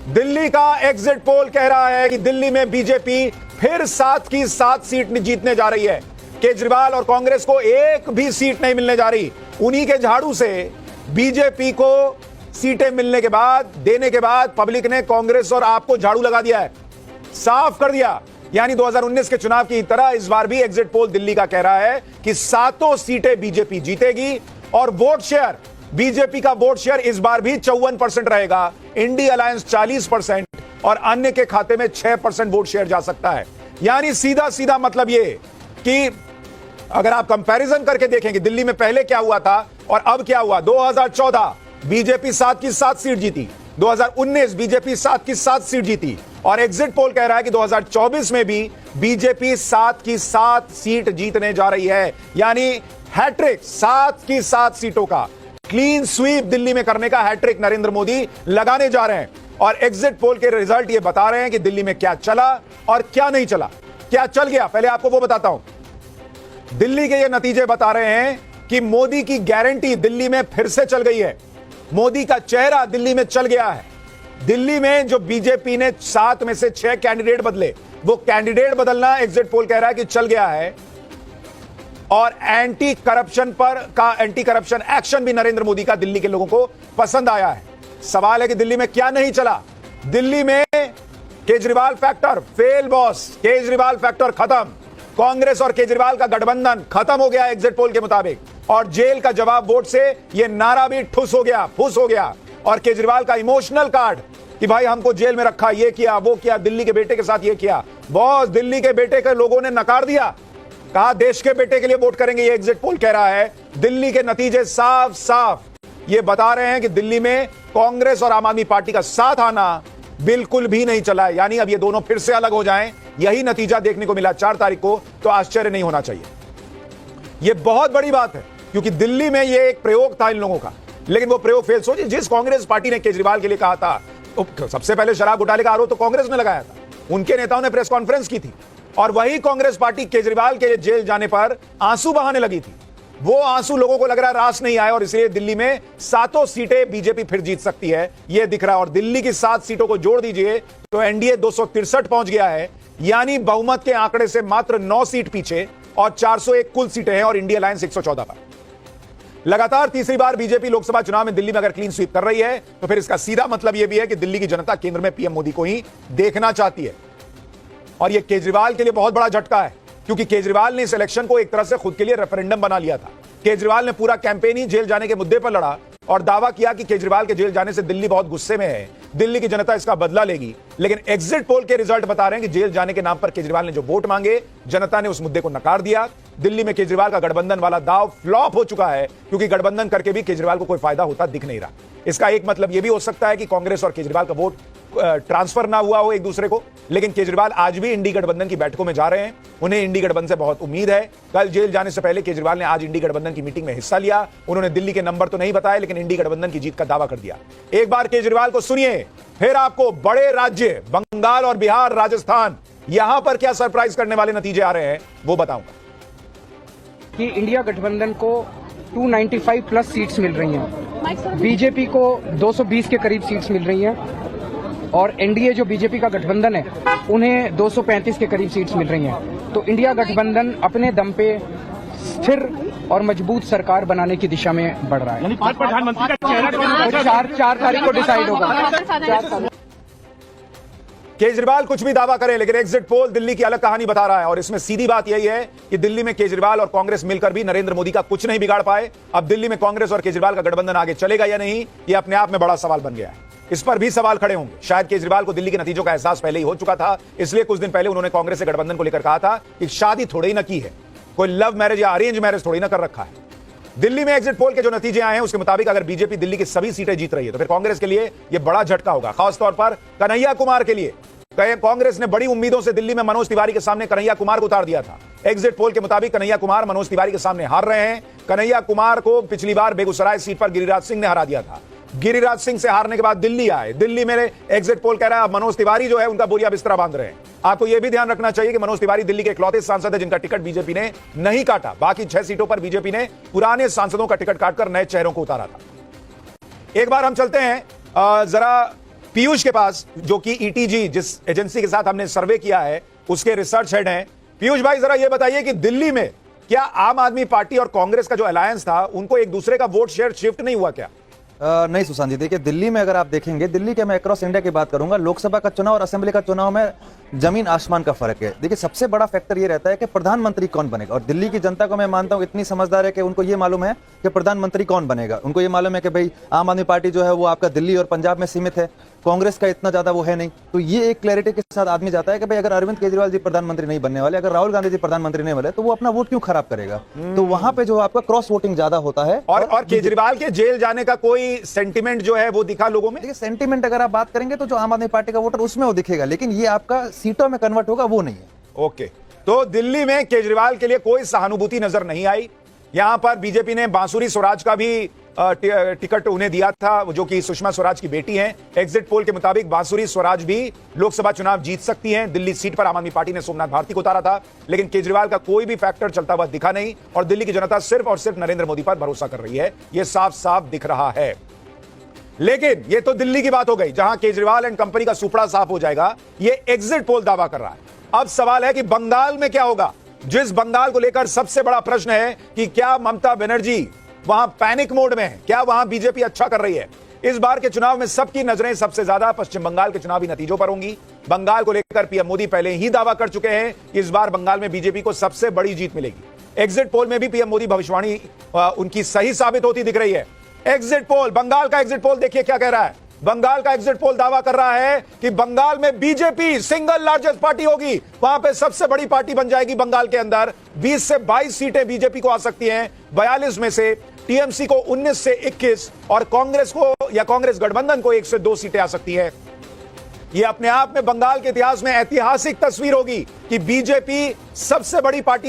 दिल्ली का exit poll कह रहा है कि दिल्ली में बीजेपी फिर 7 की 7 सीट जीतने जा रही है। केजरीवाल और कांग्रेस को एक भी सीट नहीं मिलने जा रही। उन्हीं के झाड़ू से बीजेपी को सीटें मिलने के बाद, देने के बाद पब्लिक ने कांग्रेस और आपको झाड़ू लगा दिया है, साफ कर दिया। यानी 2019 के चुनाव की तरह इस बार भी एग्जिट पोल दिल्ली का कह रहा है कि 7 सीटें बीजेपी जीतेगी और वोट शेयर, बीजेपी का वोट शेयर इस बार भी 54% रहेगा। इंडी अलायंस 40% और अन्य के खाते में 6% वोट शेयर जा सकता है। यानी सीधा सीधा मतलब ये कि अगर आप कंपैरिजन करके देखेंगे दिल्ली में पहले क्या हुआ था और अब क्या हुआ। 2014 बीजेपी 7 की 7 सीट जीती, 2019 बीजेपी 7 की 7 सीट जीती और एग्जिट पोल कह रहा है कि 2024 में भी बीजेपी 7 की 7 सीट जीतने जा रही है। यानी हैट्रिक, 7 की 7 सीटों का क्लीन स्वीप दिल्ली में करने का हैट्रिक नरेंद्र मोदी लगाने जा रहे हैं। और एग्जिट पोल के रिजल्ट ये बता रहे हैं कि दिल्ली में क्या चला और क्या नहीं चला। क्या चल गया पहले आपको वो बताता हूं। दिल्ली के ये नतीजे बता रहे हैं कि मोदी की गारंटी दिल्ली में फिर से चल गई है। मोदी का चेहरा दिल्ली में चल गया है। दिल्ली में जो बीजेपी ने 7 में से 6 कैंडिडेट बदले, वो कैंडिडेट बदलना एग्जिट पोल कह रहा है कि चल गया है। और एंटी करप्शन एक्शन भी नरेंद्र मोदी का दिल्ली के लोगों को पसंद आया है। सवाल है कि दिल्ली में क्या नहीं चला। दिल्ली में Kejriwal factor fail boss, Kejriwal factor खत्म। कांग्रेस और केजरीवाल का गठबंधन खत्म हो गया एग्जिट पोल के मुताबिक। और जेल का जवाब वोट से यह नारा भी ठुस हो गया, फुस हो गया। और केजरीवाल का इमोशनल कार्ड कि भाई हमको जेल में रखा, ये किया, वो किया, दिल्ली के बेटे के साथ ये किया। बॉस, दिल्ली के बेटे के लोगों ने नकार दिया, कहा देश के बेटे के लिए वोट करेंगे। ये एग्जिट पोल कह रहा है। दिल्ली के नतीजे साफ साफ ये बता रहे हैं कि दिल्ली में कांग्रेस और आम आदमी पार्टी का साथ आना बिल्कुल भी नहीं चला है। यानी अब ये दोनों फिर से अलग हो जाएं, यही नतीजा देखने को मिला 4 तारीख को, तो आश्चर्य नहीं होना चाहिए। यह बहुत बड़ी बात है क्योंकि दिल्ली में यह एक प्रयोग था इन लोगों का, लेकिन वो प्रयोग फेल। सोचिए, जिस कांग्रेस पार्टी ने केजरीवाल के लिए कहा था, सबसे पहले शराब घोटाले का आरोप तो कांग्रेस ने लगाया था, उनके नेताओं ने प्रेस कॉन्फ्रेंस की थी और वही कांग्रेस पार्टी केजरीवाल के जेल जाने पर आंसू बहाने लगी थी। वो आंसू लोगों को लग रहा है रास नहीं आए और इसलिए दिल्ली में 7 सीटें बीजेपी फिर जीत सकती है, यह दिख रहा है। और दिल्ली की 7 सीटों को जोड़ दीजिए तो एनडीए 263 पहुंच गया है। यानी बहुमत के आंकड़े से मात्र 9 सीट पीछे और 401 कुल सीटें हैं और इंडिया अलायंस 114 पर। लगातार तीसरी बार बीजेपी लोकसभा चुनाव में दिल्ली में अगर क्लीन स्वीप कर रही है तो फिर इसका सीधा मतलब यह भी है कि दिल्ली की जनता केंद्र में पीएम मोदी को ही देखना चाहती है। और यह केजरीवाल के लिए बहुत बड़ा झटका है क्योंकि केजरीवाल ने इस इलेक्शन को एक तरह से खुद के लिए रेफरेंडम बना लिया था। केजरीवाल ने पूरा कैंपेन ही जेल जाने के मुद्दे पर लड़ा और दावा किया कि केजरीवाल के जेल जाने से दिल्ली बहुत गुस्से में है, दिल्ली की जनता इसका बदला लेगी। लेकिन एग्जिट पोल के रिजल्ट बता रहे हैं कि जेल जाने के नाम पर केजरीवाल ने जो वोट मांगे, जनता ने उस मुद्दे को नकार दिया। दिल्ली में केजरीवाल का गठबंधन वाला दाव फ्लॉप हो चुका है क्योंकि गठबंधन करके भी केजरीवाल को कोई फायदा होता दिख नहीं रहा। इसका एक मतलब यह भी हो सकता है कि कांग्रेस और केजरीवाल का वोट ट्रांसफर ना हुआ हो एक दूसरे को। लेकिन केजरीवाल आज भी इंडी गठबंधन की बैठकों में जा रहे हैं, उन्हें इंडी गठबंधन से बहुत उम्मीद है। कल जेल जाने से पहले केजरीवाल ने आज इंडी गठबंधन की मीटिंग में हिस्सा लिया। उन्होंने दिल्ली के नंबर तो नहीं बताए लेकिन इंडी गठबंधन की जीत का दावा कर दिया। एक बार केजरीवाल को सुनिए, फिर आपको बड़े राज्य बंगाल और बिहार, राजस्थान, यहां पर क्या सरप्राइज करने वाले नतीजे आ रहे हैं वो बताऊंगा। कि इंडिया गठबंधन को 295 प्लस सीट्स मिल रही हैं, बीजेपी को 220 के करीब सीट्स मिल रही हैं और एनडीए जो बीजेपी का गठबंधन है उन्हें 235 के करीब सीट्स मिल रही हैं। तो इंडिया गठबंधन अपने दम पे स्थिर और मजबूत सरकार बनाने की दिशा में बढ़ रहा है। प्रधानमंत्री का चेहरा 4 तारीख को डिसाइड होगा। केजरीवाल कुछ भी दावा करे लेकिन एग्जिट पोल दिल्ली की अलग कहानी बता रहा है और इसमें सीधी बात यही है कि दिल्ली में केजरीवाल और कांग्रेस मिलकर भी नरेंद्र मोदी का कुछ नहीं बिगाड़ पाए। अब दिल्ली में कांग्रेस और केजरीवाल का गठबंधन आगे चलेगा या नहीं, यह अपने आप में बड़ा सवाल बन गया है। इस पर भी सवाल खड़े होंगे। शायद केजरीवाल को दिल्ली के नतीजों का एहसास पहले ही हो चुका था, इसलिए कुछ दिन पहले उन्होंने कांग्रेस से गठबंधन को लेकर कहा था कि शादी थोड़ी ना की है, कोई लव मैरिज या अरेंज मैरिज थोड़ी ना कर रखा है। दिल्ली में एग्जिट पोल के जो नतीजे आए हैं उसके मुताबिक अगर बीजेपी दिल्ली की सभी सीटें जीत रही है तो फिर कांग्रेस के लिए यह बड़ा झटका होगा, खासतौर पर कन्हैया कुमार के लिए। कांग्रेस ने बड़ी उम्मीदों से दिल्ली में मनोज तिवारी के सामने कन्हैया कुमार को उतार दिया था। एग्जिट पोल के मुताबिक कन्हैया कुमार मनोज तिवारी के सामने हार रहे हैं। कन्हैया कुमार को पिछली बार बेगूसराय सीट पर गिरिराज सिंह ने हरा दिया था। गिरिराज सिंह से हारने के बाद दिल्ली आए। दिल्ली में एग्जिट पोल कह रहा है मनोज तिवारी जो है उनका बोरिया बिस्तरा बांध रहे हैं। आपको यह भी ध्यान रखना चाहिए कि मनोज तिवारी दिल्ली के इकलौते सांसद है जिनका टिकट बीजेपी ने नहीं काटा। बाकी 6 सीटों पर बीजेपी ने पुराने सांसदों का टिकट काटकर नए चेहरों को उतारा था। एक बार हम चलते हैं जरा पीयूष के पास, जो कि ईटीजी जिस एजेंसी के साथ हमने सर्वे किया है उसके रिसर्च हेड हैं। पीयूष भाई जरा ये बताइए कि दिल्ली में क्या आम आदमी पार्टी और कांग्रेस का जो अलायंस था उनको एक दूसरे का वोट शेयर शिफ्ट नहीं हुआ क्या? नहीं सुशांत जी, देखिए दिल्ली में अगर आप देखेंगे, दिल्ली के मैं अक्रॉस इंडिया की बात करूंगा, लोकसभा का चुनाव और असेंबली का चुनाव में जमीन आसमान का फर्क है। देखिए सबसे बड़ा फैक्टर ये रहता है कि प्रधानमंत्री कौन बनेगा, और दिल्ली की जनता को मैं मानता हूं इतनी समझदार है कि उनको ये मालूम है कि प्रधानमंत्री कौन बनेगा। उनको ये मालूम है कि भाई आम आदमी पार्टी जो है वो आपका दिल्ली और पंजाब में सीमित है, कांग्रेस का इतना ज्यादा वो है नहीं। तो ये एक क्लैरिटी के साथ आदमी जाता है कि भाई अगर अरविंद केजरीवाल जी प्रधानमंत्री नहीं बनने वाले, अगर राहुल गांधी जी प्रधानमंत्री नहीं बने, तो वो अपना वोट क्यों खराब करेगा। तो वहां पे जो आपका क्रॉस वोटिंग ज्यादा होता है। और केजरीवाल के जेल जाने का कोई सेंटिमेंट जो है वो दिखा लोगों में? देखिए सेंटिमेंट अगर आप बात करेंगे तो जो आम आदमी पार्टी का वोटर उसमें वो दिखेगा, लेकिन ये आपका सीटों में कन्वर्ट होगा वो नहीं है। ओके, तो दिल्ली में केजरीवाल के लिए कोई सहानुभूति नजर नहीं आई। यहां पर बीजेपी ने बांसुरी स्वराज का भी टिकट उन्हें दिया था, जो कि सुषमा स्वराज की बेटी हैं। एग्जिट पोल के मुताबिक बांसुरी स्वराज भी लोकसभा चुनाव जीत सकती हैं। दिल्ली सीट पर आम आदमी पार्टी ने सोमनाथ भारती को उतारा था, लेकिन केजरीवाल का कोई भी फैक्टर चलता हुआ दिखा नहीं और दिल्ली की जनता सिर्फ और सिर्फ नरेंद्र मोदी पर भरोसा कर रही है। यह साफ साफ दिख रहा है। लेकिन यह तो दिल्ली की बात हो गई जहां केजरीवाल एंड कंपनी का सुपड़ा साफ हो जाएगा। यह एग्जिट पोल दावा कर रहा है। अब सवाल है कि बंगाल में क्या होगा, जिस बंगाल को लेकर सबसे बड़ा प्रश्न है कि क्या ममता बनर्जी वहां पैनिक मोड में है, क्या वहां बीजेपी अच्छा कर रही है। इस बार के चुनाव में सबकी नजरें सबसे ज्यादा पश्चिम बंगाल के चुनावी नतीजों पर होंगी। बंगाल को लेकर पीएम मोदी पहले ही दावा कर चुके हैं कि इस बार बंगाल में बीजेपी को सबसे बड़ी जीत मिलेगी। एग्जिट पोल में भी पीएम मोदी भविष्यवाणी उनकी सही साबित होती दिख रही है। एग्जिट पोल, बंगाल का एग्जिट पोल देखिए क्या कह रहा है। बंगाल का एग्जिट पोल दावा कर रहा है कि बंगाल में बीजेपी सिंगल लार्जेस्ट पार्टी होगी, वहां पे सबसे बड़ी पार्टी बन जाएगी। बंगाल के अंदर 20 से 22 सीटें बीजेपी को आ सकती हैं, 42 में से टीएमसी को 19 से 21 और कांग्रेस को या कांग्रेस गठबंधन को 1 से 2 सीटें आ सकती है। यह अपने आप में बंगाल के इतिहास में ऐतिहासिक तस्वीर होगी कि बीजेपी सबसे बड़ी पार्टी